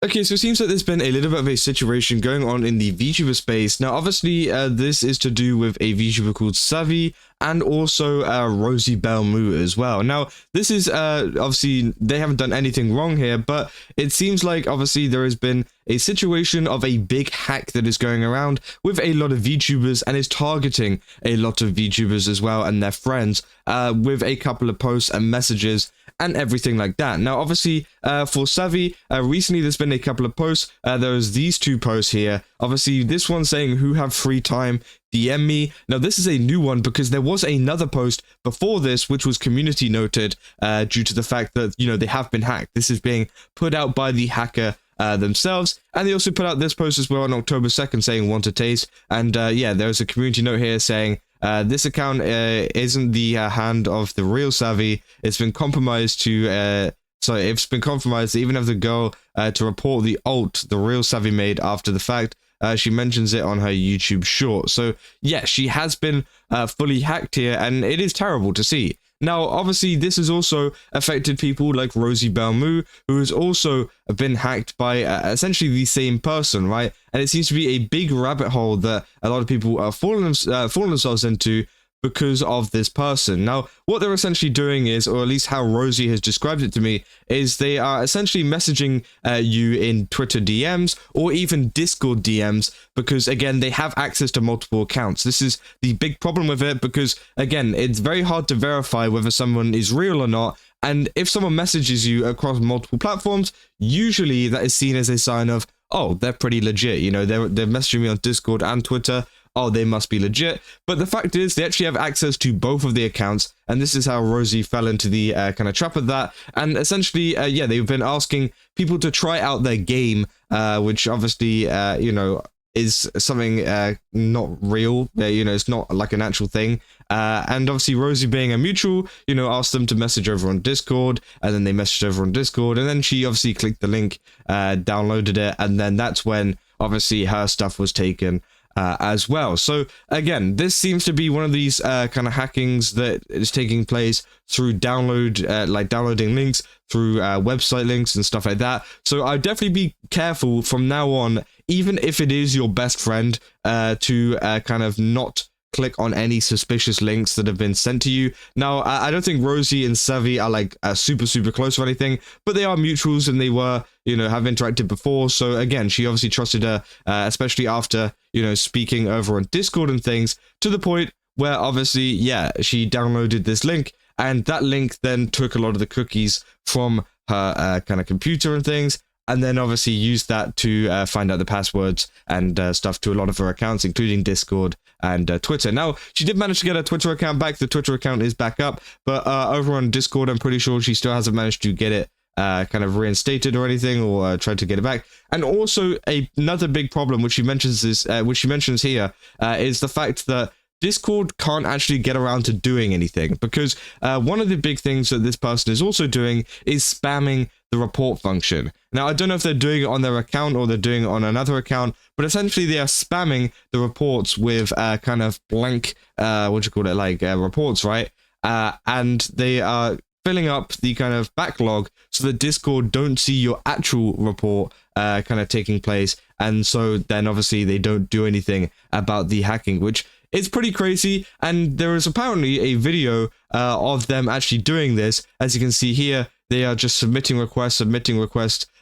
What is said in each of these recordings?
Okay, so it seems like there's been a little bit of a situation going on in the VTuber space. Now, obviously, this is to do with a VTuber called Savii and also Rosie Bell Moo as well. Now, this is obviously they haven't done anything wrong here, but it seems like obviously there has been a situation of a big hack that is going around with a lot of VTubers and is targeting a lot of VTubers as well and their friends with a couple of posts and messages and everything like that. Now, obviously, for Savii, recently there's been a couple of posts. There was these two posts here. Obviously, this one saying, "Who have free time, DM me." Now, this is a new one because there was another post before this, which was community noted due to the fact that, you know, they have been hacked. This is being put out by the hacker themselves, and they also put out this post as well on October 2nd saying, "Want a taste?" And yeah, there's a community note here saying, this account isn't the hand of the real Savii. It's been compromised to it's been compromised. They even have the girl to report the alt the real Savii made after the fact. She mentions it on her YouTube short. So yeah, she has been fully hacked here, and it is terrible to see. Now, obviously, this has also affected people like Rosie Bell Moo, who has also been hacked by essentially the same person, right? And it seems to be a big rabbit hole that a lot of people are falling themselves into because of this person. Now, what they're essentially doing is, or at least how Rosie has described it to me, is they are essentially messaging you in Twitter DMs or even Discord DMs because, again, they have access to multiple accounts. This is the big problem with it because, again, it's very hard to verify whether someone is real or not. And if someone messages you across multiple platforms, usually that is seen as a sign of, oh, they're pretty legit. You know, they're messaging me on Discord and Twitter. Oh, they must be legit. But the fact is, they actually have access to both of the accounts, and this is how Rosie fell into the kind of trap of that. And essentially, yeah, they've been asking people to try out their game, which obviously, you know, is something not real. You know, it's not like an actual thing. And obviously, Rosie, being a mutual, you know, asked them to message over on Discord, and then they messaged over on Discord, and then she obviously clicked the link, downloaded it, and then that's when obviously her stuff was taken as well. So again, this seems to be one of these kind of hackings that is taking place through downloading links through website links and stuff like that. So I'd definitely be careful from now on, even if it is your best friend, to kind of not click on any suspicious links that have been sent to you. Now, I don't think Rosie and Savii are like super close or anything, but they are mutuals and they were, you know, have interacted before. So again, she obviously trusted her, especially after, you know, speaking over on Discord and things, to the point where obviously, yeah, she downloaded this link, and that link then took a lot of the cookies from her kind of computer and things, and then obviously used that to find out the passwords and stuff to a lot of her accounts, including Discord and Twitter. Now, she did manage to get her Twitter account back. The Twitter account is back up, but over on Discord, I'm pretty sure she still hasn't managed to get it kind of reinstated or anything, or tried to get it back. And also another big problem, which she mentions here, is the fact that Discord can't actually get around to doing anything, because one of the big things that this person is also doing is spamming the report function. Now, I don't know if they're doing it on their account or they're doing it on another account, but essentially they are spamming the reports with kind of blank, reports, right? And they are filling up the kind of backlog so that Discord don't see your actual report kind of taking place. And so then obviously they don't do anything about the hacking, which is pretty crazy. And there is apparently a video of them actually doing this. As you can see here, they are just submitting requests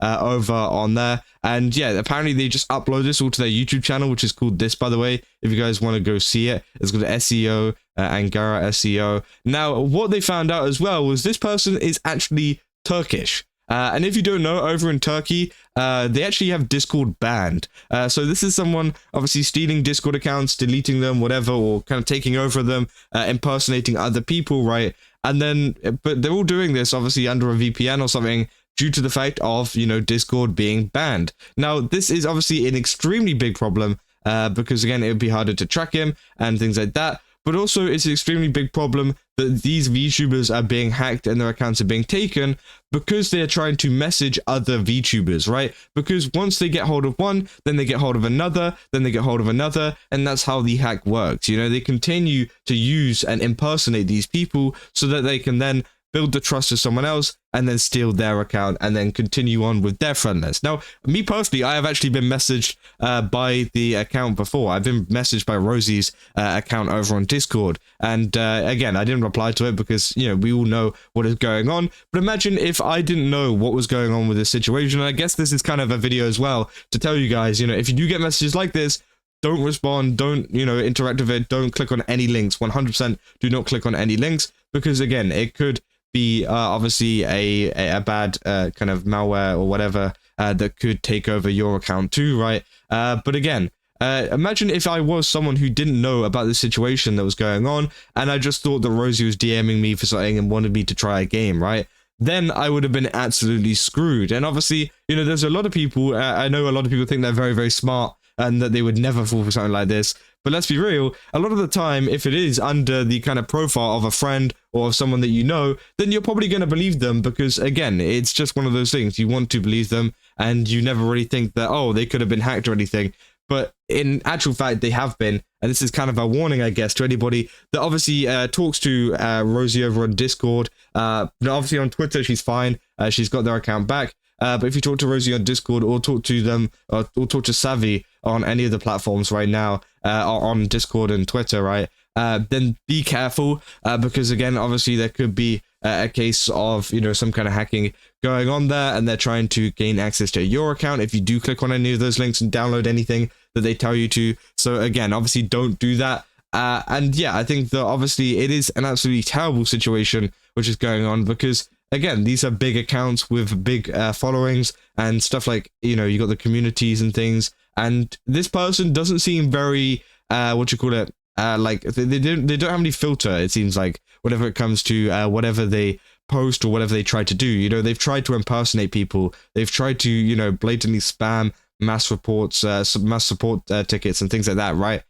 over on there. And yeah, apparently they just upload this all to their YouTube channel, which is called this, by the way, if you guys want to go see it. It's called SEO, Angara SEO. Now, what they found out as well was this person is actually Turkish. And if you don't know, over in Turkey, they actually have Discord banned. So this is someone obviously stealing Discord accounts, deleting them, whatever, or kind of taking over them, impersonating other people, right? And then, but they're all doing this obviously under a VPN or something, due to the fact of, you know, Discord being banned. Now, this is obviously an extremely big problem, because again, it would be harder to track him and things like that. But also, it's an extremely big problem that these VTubers are being hacked and their accounts are being taken because they are trying to message other VTubers, right? Because once they get hold of one, then they get hold of another, then they get hold of another, and that's how the hack works. You know, they continue to use and impersonate these people so that they can then build the trust with someone else, and then steal their account and then continue on with their friend list. Now, me personally, I have actually been messaged by the account before. I've been messaged by Rosie's account over on Discord, and again, I didn't reply to it because, you know, we all know what is going on. But imagine if I didn't know what was going on with this situation. And I guess this is kind of a video as well to tell you guys, you know, if you do get messages like this, don't respond, don't, you know, interact with it, don't click on any links. 100% do not click on any links, because again, it could be obviously a bad kind of malware or whatever that could take over your account too, right? But again, imagine if I was someone who didn't know about the situation that was going on, and I just thought that Rosie was DMing me for something and wanted me to try a game, right? Then I would have been absolutely screwed. And obviously, you know, there's a lot of people, I know a lot of people think they're very, very smart and that they would never fall for something like this. But let's be real, a lot of the time, if it is under the kind of profile of a friend or of someone that you know, then you're probably going to believe them because, again, it's just one of those things. You want to believe them and you never really think that, oh, they could have been hacked or anything. But in actual fact, they have been. And this is kind of a warning, I guess, to anybody that obviously talks to Rosie over on Discord. Obviously on Twitter, she's fine. She's got their account back. But if you talk to Rosie on Discord or talk to them or talk to Savvy on any of the platforms right now, on Discord and Twitter, right, then be careful because, again, obviously there could be a case of, you know, some kind of hacking going on there, and they're trying to gain access to your account if you do click on any of those links and download anything that they tell you to. So again, obviously don't do that. And yeah, I think that obviously it is an absolutely terrible situation which is going on because, again, these are big accounts with big followings and stuff like, you know, you got the communities and things. And this person doesn't seem very, like they don't have any filter, it seems like, whenever it comes to whatever they post or whatever they try to do. You know, they've tried to impersonate people. They've tried to, you know, blatantly spam mass reports, mass support tickets and things like that, right?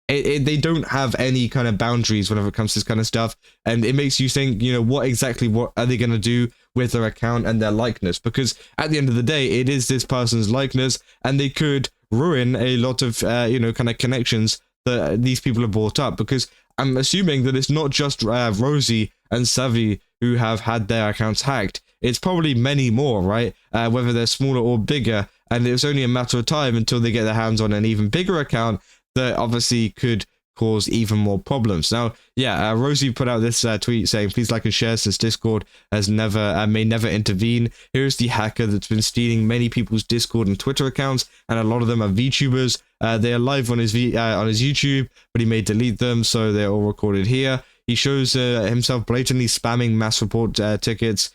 They don't have any kind of boundaries whenever it comes to this kind of stuff, and it makes you think, you know, what are they going to do with their account and their likeness? Because at the end of the day, it is this person's likeness, and they could ruin a lot of you know, kind of connections that these people have brought up. Because I'm assuming that it's not just Rosie and Savvy who have had their accounts hacked. It's probably many more, right? Whether they're smaller or bigger, and it's only a matter of time until they get their hands on an even bigger account that obviously could cause even more problems. Now, yeah, Rosie put out this tweet saying, "Please like and share since Discord has may never intervene. Here's the hacker that's been stealing many people's Discord and Twitter accounts, and a lot of them are VTubers. They are live on his YouTube, but he may delete them, so they're all recorded here. He shows himself blatantly spamming mass report tickets,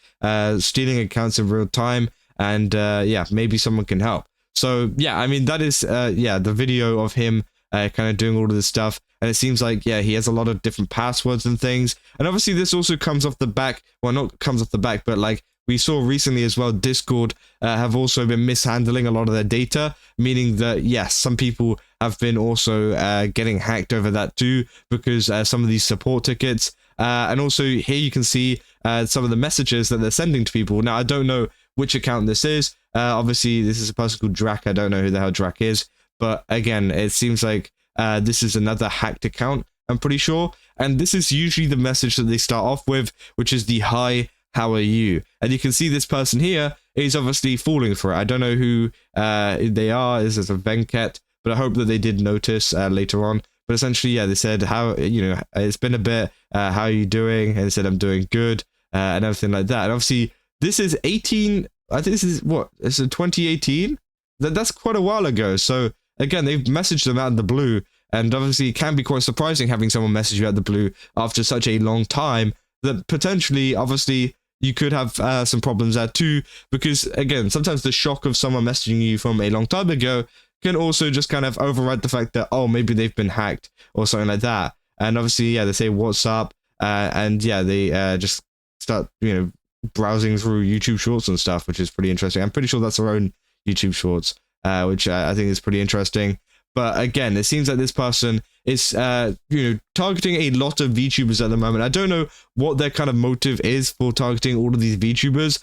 stealing accounts in real time, and yeah, maybe someone can help." So yeah, I mean, that is yeah, the video of him kind of doing all of this stuff, and it seems like, yeah, he has a lot of different passwords and things. And obviously this also comes off the back, well, not comes off the back, but like we saw recently as well, Discord have also been mishandling a lot of their data, meaning that, yes, some people have been also getting hacked over that too, because some of these support tickets, and also here you can see some of the messages that they're sending to people. Now, I don't know which account this is. Obviously, this is a person called Drac. I don't know who the hell Drac is. But again, it seems like this is another hacked account, I'm pretty sure. And this is usually the message that they start off with, which is the "Hi, how are you?" And you can see this person here is obviously falling for it. I don't know who they are. This is a Venket, but I hope that they did notice later on. But essentially, yeah, they said, "How, you know, it's been a bit, how are you doing?" And they said, "I'm doing good," and everything like that. And obviously, this is 18, I think this is, what, this is 2018? That's quite a while ago. So again, they've messaged them out of the blue, and obviously it can be quite surprising having someone message you out of the blue after such a long time, that potentially, obviously, you could have some problems there too, because again, sometimes the shock of someone messaging you from a long time ago can also just kind of override the fact that, oh, maybe they've been hacked or something like that. And obviously, yeah, they say, "What's up?" And yeah, they just start, you know, browsing through YouTube Shorts and stuff, which is pretty interesting. I'm pretty sure that's their own YouTube Shorts, which I think is pretty interesting. But again, it seems like this person is, you know, targeting a lot of VTubers at the moment. I don't know what their kind of motive is for targeting all of these VTubers,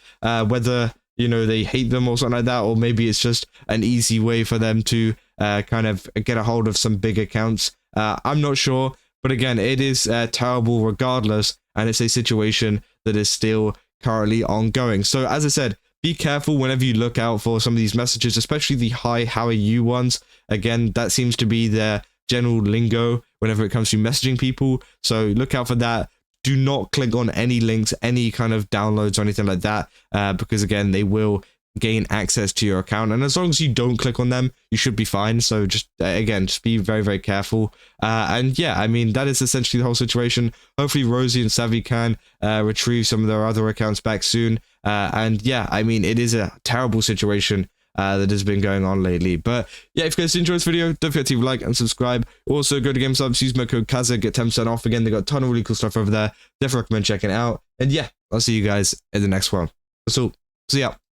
whether, you know, they hate them or something like that, or maybe it's just an easy way for them to kind of get a hold of some big accounts. I'm not sure, but again, it is terrible regardless. and it's a situation that is still currently ongoing. So as I said, be careful whenever you look out for some of these messages, especially the hi, how are you ones. Again, that seems to be their general lingo whenever it comes to messaging people. So look out for that. Do not click on any links, any kind of downloads or anything like that, because again, they will gain access to your account. And as long as you don't click on them, you should be fine. So just, again, just be very, very careful. And yeah, I mean, that is essentially the whole situation. Hopefully Rosie and Savvy can retrieve some of their other accounts back soon. And yeah, I mean, it is a terrible situation that has been going on lately. But yeah, if you guys enjoyed this video, don't forget to like and subscribe. Also, go to GameSubs, use my code Kaza, get 10% off. Again, they got a ton of really cool stuff over there. Definitely recommend checking it out. And yeah, I'll see you guys in the next one. That's all. See ya.